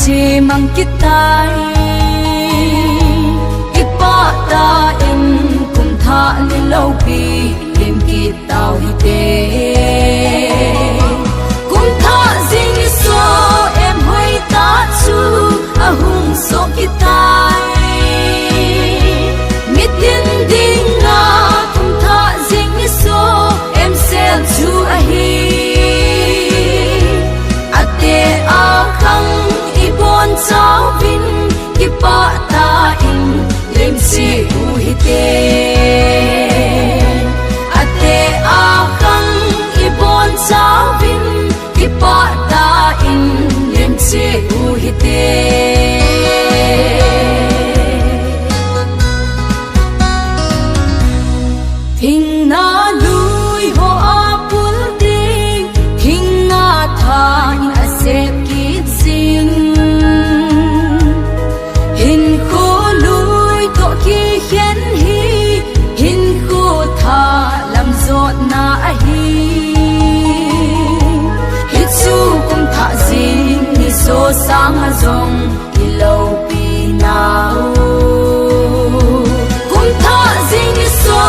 che mang kitai ipa ta in kum tha li lo pi lim ki tau hi te kum tha jing so em hoi ta chu a hung so kitai mitin ding na kum tha jing so em sel chu a hi ate a khang ibon chau vin ki pa ta in lem si u hi te ate a khang ibon chau vin ki pa ta in lem si u hi te thing na lui ho a pul ding thing na than a sep ki sing hin khu lui to ki hian hi hin khu tha lam zot na a hi hi chu kum tha jing ni so sang a zong ki lo pi na kum tha jing ni so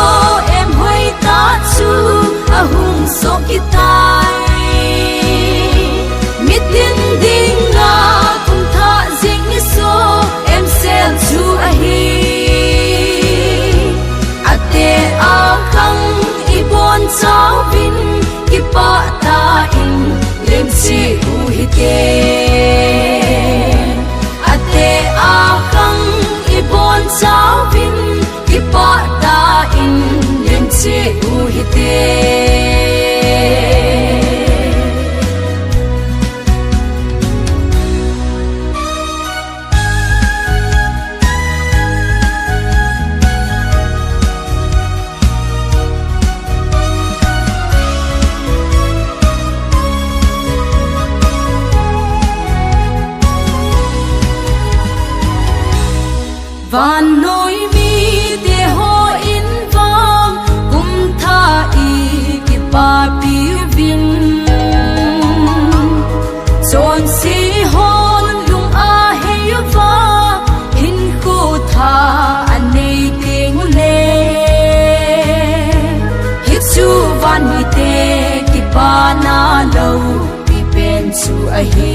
em hoi ta chu a hung so ki tai mitin ding na kum tha jing ni so em sel chu a hi ate a khang ibon chau vin ki pa ta in lem si u hi te ate a khang ibon chau vin ki pa ta in lem si u hi te van noi mi te ho in vang kum tha i ki pa pi vin chon si hon lung a he va hin khu tha anei ting le hi chu van mi te ki pa na lo pi pen chu a hi